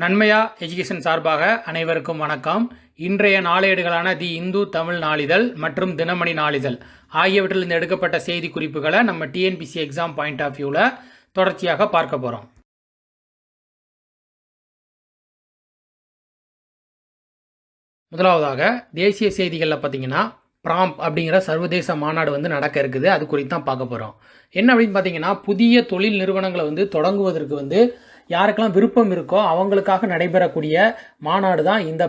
நன்மையா எஜுகேஷன் சார்பாக அனைவருக்கும் வணக்கம். இன்றைய நாளேடுகளான தி இந்து தமிழ் நாளிதழ் மற்றும் தினமணி நாளிதழ் ஆகியவற்றிலிருந்து எடுக்கப்பட்ட செய்தி குறிப்புகளை நம்ம டிஎன்பிசி எக்ஸாம் பாயிண்ட் ஆஃப் வியூவில் தொடர்ச்சியாக பார்க்க போகிறோம். முதலாவதாக தேசிய செய்திகளில் பார்த்தீங்கன்னா பிராம்ப் அப்படிங்கிற சர்வதேச மாநாடு நடக்க இருக்குது. அது குறித்து தான் பார்க்க போகிறோம். என்ன அப்படின்னு பார்த்தீங்கன்னா, புதிய தொழில் நிறுவனங்களை தொடங்குவதற்கு யாருக்கெல்லாம் விருப்பம் இருக்கோ அவங்களுக்காக நடைபெறக்கூடிய மாநாடு தான் இந்த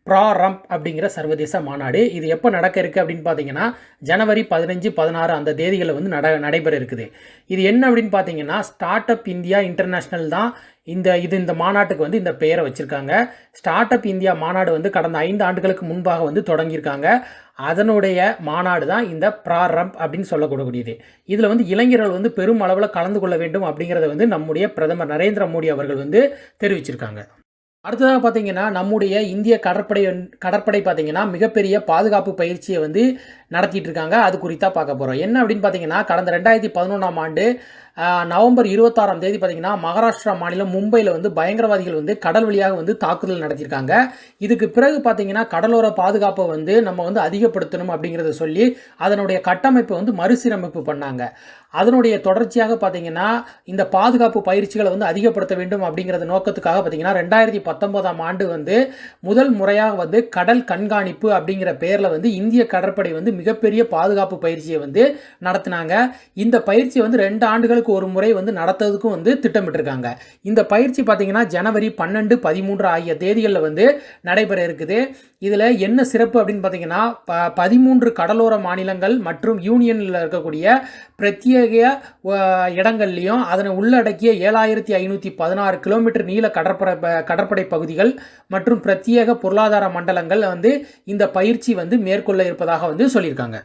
ப்ராரம்ப் அப்படிங்கிற சர்வதேச மாநாடு. இது எப்போ நடக்க இருக்குது அப்படின்னு பார்த்தீங்கன்னா, ஜனவரி 15, 16 அந்த தேதிகளில் நடைபெற இருக்குது. இது என்ன அப்படின்னு பார்த்தீங்கன்னா, ஸ்டார்ட் அப் இந்தியா இன்டர்நேஷ்னல் தான் இந்த மாநாட்டுக்கு இந்த பெயரை வச்சுருக்காங்க. ஸ்டார்ட் அப் இந்தியா மாநாடு கடந்த 5 ஆண்டுகளுக்கு முன்பாக தொடங்கியிருக்காங்க. அதனுடைய மாநாடு தான் இந்த ப்ராரம்ப் அப்படின்னு சொல்லக்கூடக்கூடியது. இதில் இளைஞர்கள் பெரும் அளவில் கலந்து கொள்ள வேண்டும் அப்படிங்கிறத நம்முடைய பிரதமர் நரேந்திர மோடி அவர்கள் தெரிவிச்சிருக்காங்க. அடுத்ததாக பார்த்தீங்கன்னா, நம்முடைய இந்திய கடற்படை பார்த்தீங்கன்னா மிகப்பெரிய பாதுகாப்பு பயிற்சியை நடத்திட்டு இருக்காங்க. அது குறித்தாக பார்க்க போகிறோம். என்ன அப்படின்னு பார்த்தீங்கன்னா, கடந்த 2011ஆம் ஆண்டு நவம்பர் 26ஆம் தேதி பார்த்தீங்கன்னா, மகாராஷ்டிரா மாநிலம் மும்பையில் பயங்கரவாதிகள் கடல் வழியாக தாக்குதல் நடத்தியிருக்காங்க. இதுக்கு பிறகு பார்த்தீங்கன்னா, கடலோர பாதுகாப்பை நம்ம அதிகப்படுத்தணும் அப்படிங்கிறத சொல்லி அதனுடைய கட்டமைப்பை மறுசீரமைப்பு பண்ணாங்க. அதனுடைய தொடர்ச்சியாக பார்த்தீங்கன்னா, இந்த பாதுகாப்பு பயிற்சிகளை அதிகப்படுத்த வேண்டும் அப்படிங்கிறத நோக்கத்துக்காக பார்த்தீங்கன்னா 2019ஆம் ஆண்டு முதல் முறையாக கடல் கண்காணிப்பு அப்படிங்கிற பேரில் இந்திய கடற்படை மிகப்பெரிய பாதுகாப்பு பயிற்சியை நடத்தினாங்க. இந்த பயிற்சியை 2 ஆண்டுகளுக்கு ஒரு முறை நடத்துறதுக்கும் திட்டமிட்டிருக்காங்க. இந்த பயிற்சி பார்த்தீங்கன்னா ஜனவரி 12, 13 ஆகிய தேதிகளில் நடைபெற இருக்குது. இதில் என்ன சிறப்பு அப்படின்னு பார்த்தீங்கன்னா, 13 கடலோர மாநிலங்கள் மற்றும் யூனியனில் இருக்கக்கூடிய பிரத்யேக இடங்கள்லையும் அதனை உள்ளடக்கிய 7516 கிலோமீட்டர் நீள கடற்படை பகுதிகள் மற்றும் பிரத்யேக பொருளாதார மண்டலங்கள் இந்த பயிற்சி மேற்கொள்ள இருப்பதாக சொல்லியிருக்காங்க.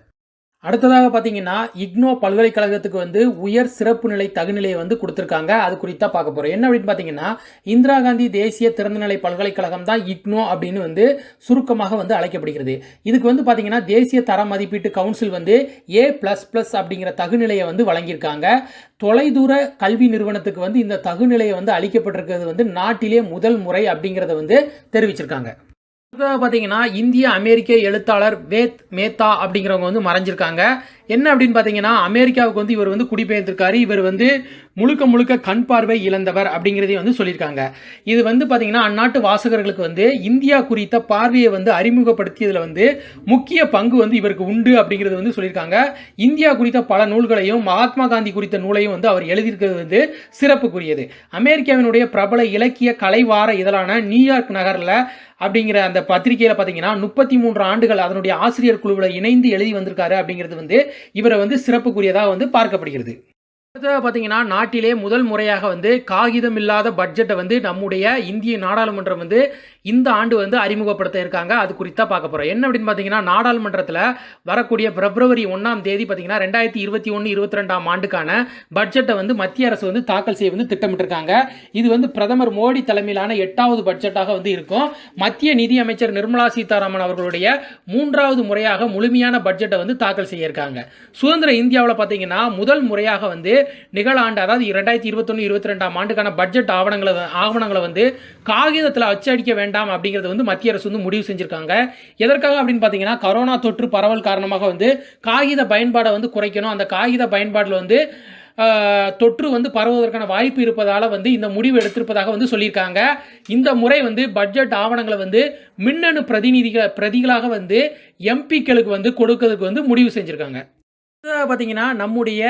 அடுத்ததாக பார்த்தீங்கன்னா, இக்னோ பல்கலைக்கழகத்துக்கு உயர் சிறப்பு நிலை தகுநிலையை கொடுத்துருக்காங்க. அது குறித்தாக பார்க்க போகிறோம். என்ன அப்படின்னு பார்த்தீங்கன்னா, இந்திரா காந்தி தேசிய திறந்தநிலை பல்கலைக்கழகம் தான் இக்னோ அப்படின்னு சுருக்கமாக அழைக்கப்படுகிறது. இதுக்கு பார்த்தீங்கன்னா, தேசிய தர மதிப்பீட்டு கவுன்சில் A++ அப்படிங்கிற தகுநிலையை வழங்கியிருக்காங்க. தொலைதூர கல்வி நிறுவனத்துக்கு இந்த தகுநிலையை அளிக்கப்பட்டிருக்கிறது நாட்டிலே முதல் முறை அப்படிங்கிறத தெரிவிச்சிருக்காங்க. பார்த்தீங்கன்னா, இந்திய அமெரிக்க எழுத்தாளர் வேத் மேத்தா அப்படிங்கிறவங்க மறைஞ்சிருக்காங்க. என்ன அப்படின்னு பார்த்தீங்கன்னா, அமெரிக்காவுக்கு இவர் குடிபெயர்ந்திருக்காரு. இவர் முழுக்க கண் பார்வை இழந்தவர் அப்படிங்கிறதையும் சொல்லியிருக்காங்க. இது பார்த்தீங்கன்னா, அந்நாட்டு வாசகர்களுக்கு இந்தியா குறித்த பார்வையை அறிமுகப்படுத்தியதில் முக்கிய பங்கு இவருக்கு உண்டு அப்படிங்கிறது சொல்லியிருக்காங்க. இந்தியா குறித்த பல நூல்களையும் மகாத்மா காந்தி குறித்த நூலையும் அவர் எழுதியிருக்கிறது சிறப்புக்குரியது. அமெரிக்காவினுடைய பிரபல இலக்கிய கலை வார இதழான நியூயார்க் நகரில் அப்படிங்கிற அந்த பத்திரிகையில் பார்த்தீங்கன்னா 33 ஆண்டுகள் அதனுடைய ஆசிரியர் குழுவில் இணைந்து எழுதி வந்திருக்காரு அப்படிங்கிறது இவரை சிறப்புக்குரியதாக பார்க்கப்படுகிறது. அடுத்ததாக பார்த்தீங்கன்னா, நாட்டிலே முதல் முறையாக காகிதம் இல்லாத பட்ஜெட்டை நம்முடைய இந்திய நாடாளுமன்றம் இந்த ஆண்டு அறிமுகப்படுத்த இருக்காங்க. அது குறித்தாக பார்க்க போகிறோம். என்ன அப்படின்னு பார்த்தீங்கன்னா, நாடாளுமன்றத்தில் வரக்கூடிய பிப்ரவரி 1ஆம் தேதி பார்த்தீங்கன்னா 2021-22ஆம் ஆண்டுக்கான பட்ஜெட்டை மத்திய அரசு தாக்கல் செய்ய திட்டமிட்டிருக்காங்க. இது பிரதமர் மோடி தலைமையிலான 8வது பட்ஜெட்டாக இருக்கும். மத்திய நிதி அமைச்சர் நிர்மலா சீதாராமன் அவர்களுடைய 3வது முறையாக முழுமையான பட்ஜெட்டை தாக்கல் செய்ய இருக்காங்க. சுதந்திர இந்தியாவில் பார்த்தீங்கன்னா முதல் முறையாக நிகழாண்டு, அதாவது 2021-22ஆம் ஆண்டுக்கான பட்ஜெட் ஆவணங்களை காகிதத்தில் அச்சடிக்க வேண்டாம் அப்படிங்கிறது மத்திய அரசு முடிவு செஞ்சிருக்காங்க. எதற்காக அப்படின்னு பார்த்தீங்கன்னா, கொரோனா தொற்று பரவல் காரணமாக காகித பயன்பாடை குறைக்கணும். அந்த காகித பயன்பாட்டில் தொற்று பரவுவதற்கான வாய்ப்பு இருப்பதால் இந்த முடிவு எடுத்திருப்பதாக சொல்லியிருக்காங்க. இந்த முறை பட்ஜெட் ஆவணங்களை மின்னணு பிரதிகளாக எம்பிக்களுக்கு கொடுக்கிறதுக்கு முடிவு செஞ்சிருக்காங்க. பார்த்தீங்கன்னா, நம்முடைய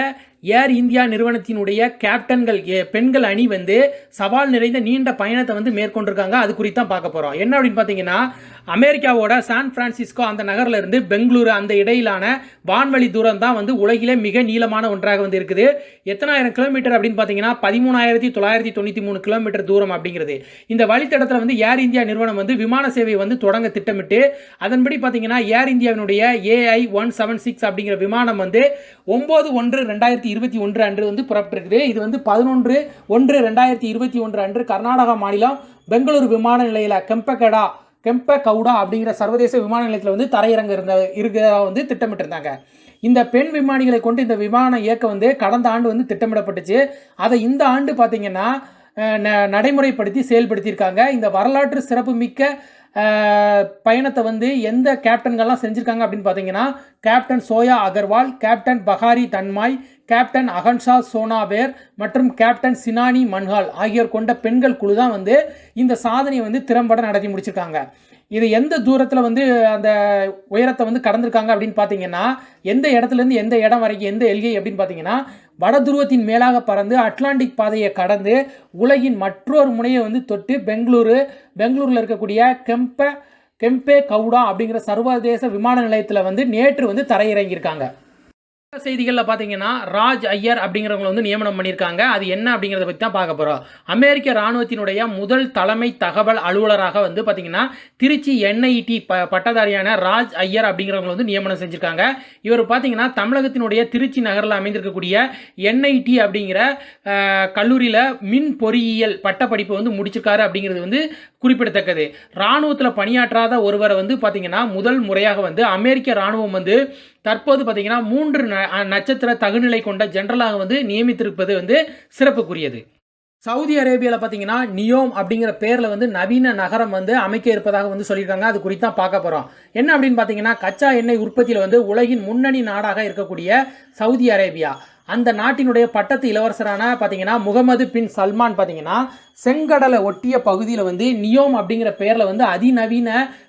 ஏர் இந்தியா நிறுவனத்தினுடைய கேப்டன்கள் பெண்கள் அணி சவால் நிறைந்த நீண்ட பயணத்தை மேற்கொண்டிருக்காங்க. அது குறித்தான் பார்க்க போகிறோம். என்ன அப்படின்னு பார்த்தீங்கன்னா, அமெரிக்காவோட சான் பிரான்சிஸ்கோ அந்த நகரில் இருந்து பெங்களூரு அந்த இடையிலான வான்வழி தூரம் தான் உலகிலே மிக நீளமான ஒன்றாக இருக்குது. எத்தனாயிரம் கிலோமீட்டர் அப்படின்னு பார்த்தீங்கன்னா 13,993 கிலோமீட்டர் தூரம் அப்படிங்கிறது. இந்த வழித்தடத்தில் ஏர் இந்தியா நிறுவனம் விமான சேவை தொடங்க திட்டமிட்டு, அதன்படி பார்த்தீங்கன்னா ஏர் இந்தியாவினுடைய AI-176 அப்படிங்கிற விமானம் 9/1/2021 அன்று புறப்பட்டிருக்குது. இது 11/1/2021 அன்று கர்நாடகா மாநிலம் பெங்களூரு விமான நிலையில் கெம்பகவுடா அப்படிங்கிற சர்வதேச விமான நிலையத்தில் தரையிறங்க இருக்கிறதா திட்டமிட்டிருந்தாங்க. இந்த பெண் விமானிகளை கொண்டு இந்த விமான இயக்க கடந்த ஆண்டு திட்டமிடப்பட்டுச்சு. அதை இந்த ஆண்டு பார்த்தீங்கன்னா நடைமுறைப்படுத்தி செயல்படுத்தியிருக்காங்க. இந்த வரலாற்று சிறப்புமிக்க பயணத்தை வந்து எந்த கேப்டன்கள்லாம் செஞ்சுருக்காங்க அப்படின்னு பார்த்தீங்கன்னா, captain Zoya Agarwal, captain Pahari Tanmai, captain Akansha Sonaware மற்றும் கேப்டன் சினானி மன்ஹால் ஆகியோர் கொண்ட பெண்கள் குழு தான் வந்து இந்த சாதனையை வந்து திறம்பட நடத்தி முடிச்சிருக்காங்க. இது எந்த தூரத்தில் வந்து அந்த உயரத்தை வந்து கடந்திருக்காங்க அப்படின்னு பார்த்தீங்கன்னா, எந்த இடத்துலேருந்து எந்த இடம் வரைக்கும், எந்த எல்கை அப்படின்னு பார்த்தீங்கன்னா, வட துருவத்தின் மேலாக பறந்து அட்லாண்டிக் பாதையை கடந்து உலகின் மற்றொரு முனையை வந்து தொட்டு பெங்களூரில் இருக்கக்கூடிய கெம்பே கவுடா அப்படிங்கிற சர்வதேச விமான நிலையத்தில் வந்து நேற்று வந்து தரையிறங்கியிருக்காங்க. செய்திகளில் பார்த்தீங்கன்னா ராஜ் ஐயர் அப்படிங்கிறவங்க வந்து நியமனம் பண்ணியிருக்காங்க. அது என்ன அப்படிங்கிறத பற்றி தான் பார்க்க போகிறோம். அமெரிக்க இராணுவத்தினுடைய முதல் தலைமை தகவல் அலுவலராக வந்து பார்த்தீங்கன்னா திருச்சி என்ஐடி பட்டதாரியான ராஜ் ஐயர் அப்படிங்கிறவங்க வந்து நியமனம் செஞ்சுருக்காங்க. இவர் பார்த்தீங்கன்னா தமிழகத்தினுடைய திருச்சி நகரில் அமைந்திருக்கக்கூடிய என்ஐடி அப்படிங்கிற கல்லூரியில் மின் பொறியியல் பட்டப்படிப்பு வந்து முடிச்சிருக்காரு அப்படிங்கிறது வந்து குறிப்பிடத்தக்கது. இராணுவத்தில் பணியாற்றாத ஒருவரை வந்து பார்த்தீங்கன்னா முதல் முறையாக வந்து அமெரிக்க இராணுவம் வந்து தற்போது பார்த்தீங்கன்னா 3 நட்சத்திர தகுநிலை கொண்ட ஜெனரலாக வந்து நியமித்திருப்பது வந்து சிறப்புக்குரியது. சவுதி அரேபியாவில் பார்த்தீங்கன்னா நியோம் அப்படிங்கிற பேரில் வந்து நவீன நகரம் வந்து அமைக்க இருப்பதாக வந்து சொல்லியிருக்காங்க. அது குறித்து தான் பார்க்க போகிறோம். என்ன அப்படின்னு பார்த்தீங்கன்னா, கச்சா எண்ணெய் உற்பத்தியில் வந்து உலகின் முன்னணி நாடாக இருக்கக்கூடிய சவுதி அரேபியா, அந்த நாட்டினுடைய பட்டத்து இளவரசரான பார்த்தீங்கன்னா முகமது பின் சல்மான் பார்த்தீங்கன்னா செங்கடலை ஒட்டிய பகுதியில் வந்து நியோம் அப்படிங்கிற பேரில் வந்து அதிநவீன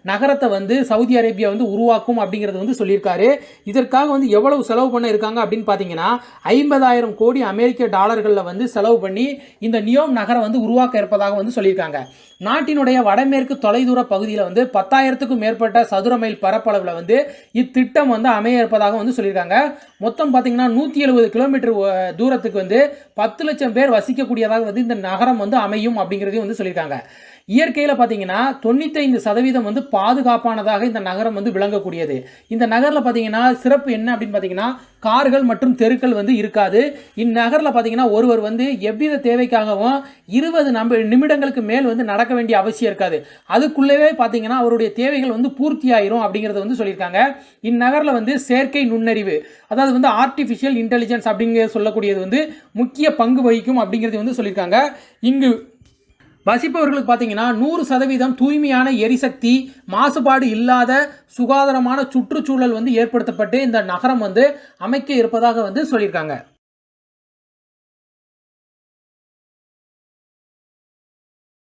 நகரத்தை வந்து சவுதி அரேபியா வந்து உருவாக்கும் அப்படிங்கிறது வந்து சொல்லியிருக்காரு. இதற்காக வந்து எவ்வளவு செலவு பண்ண இருக்காங்க அப்படின்னு பார்த்தீங்கன்னா 50,000 கோடி அமெரிக்க டாலர்களில் வந்து செலவு பண்ணி இந்த நியோம் நகரம் வந்து உருவாக்க இருப்பதாக வந்து சொல்லியிருக்காங்க. நாட்டினுடைய வடமேற்கு தொலைதூர பகுதியில் வந்து 10,000க்கும் மேற்பட்ட சதுர மைல் பரப்பளவில் வந்து இத்திட்டம் வந்து அமைய இருப்பதாக வந்து சொல்லியிருக்காங்க. மொத்தம் பார்த்தீங்கன்னா 170 கிலோமீட்டர் தூரத்துக்கு வந்து 10 லட்சம் பேர் வசிக்கக்கூடியதாக வந்து இந்த நகரம் வந்து அமையும் அப்படிங்கிறதையும் வந்து சொல்லியிருக்காங்க. இயற்கையில் பார்த்தீங்கன்னா 95% வந்து பாதுகாப்பானதாக இந்த நகரம் வந்து விளங்கக்கூடியது. இந்த நகரில் பார்த்தீங்கன்னா சிறப்பு என்ன அப்படின்னு பார்த்தீங்கன்னா கார்கள் மற்றும் தெருக்கள் வந்து இருக்காது. இந்நகரில் பார்த்தீங்கன்னா ஒருவர் வந்து எவ்வித தேவைக்காகவும் 20 நிமிடங்களுக்கு மேல் வந்து நடக்க வேண்டிய அவசியம் இருக்காது. அதுக்குள்ளவே பார்த்தீங்கன்னா அவருடைய தேவைகள் வந்து பூர்த்தி ஆயிரும் அப்படிங்கிறத வந்து சொல்லியிருக்காங்க. இந்நகரில் வந்து செயற்கை நுண்ணறிவு, அதாவது வந்து ஆர்டிஃபிஷியல் இன்டெலிஜென்ஸ் அப்படிங்கிற சொல்லக்கூடியது வந்து முக்கிய பங்கு வகிக்கும் அப்படிங்கிறது வந்து சொல்லியிருக்காங்க. இங்கு வசிப்பவர்களுக்கு பார்த்தீங்கன்னா 100% தூய்மையான எரிசக்தி, மாசுபாடு இல்லாத சுகாதாரமான சுற்றுச்சூழல் வந்து ஏற்படுத்தப்பட்டு இந்த நகரம் வந்து அமைக்க இருப்பதாக வந்து சொல்லியிருக்காங்க.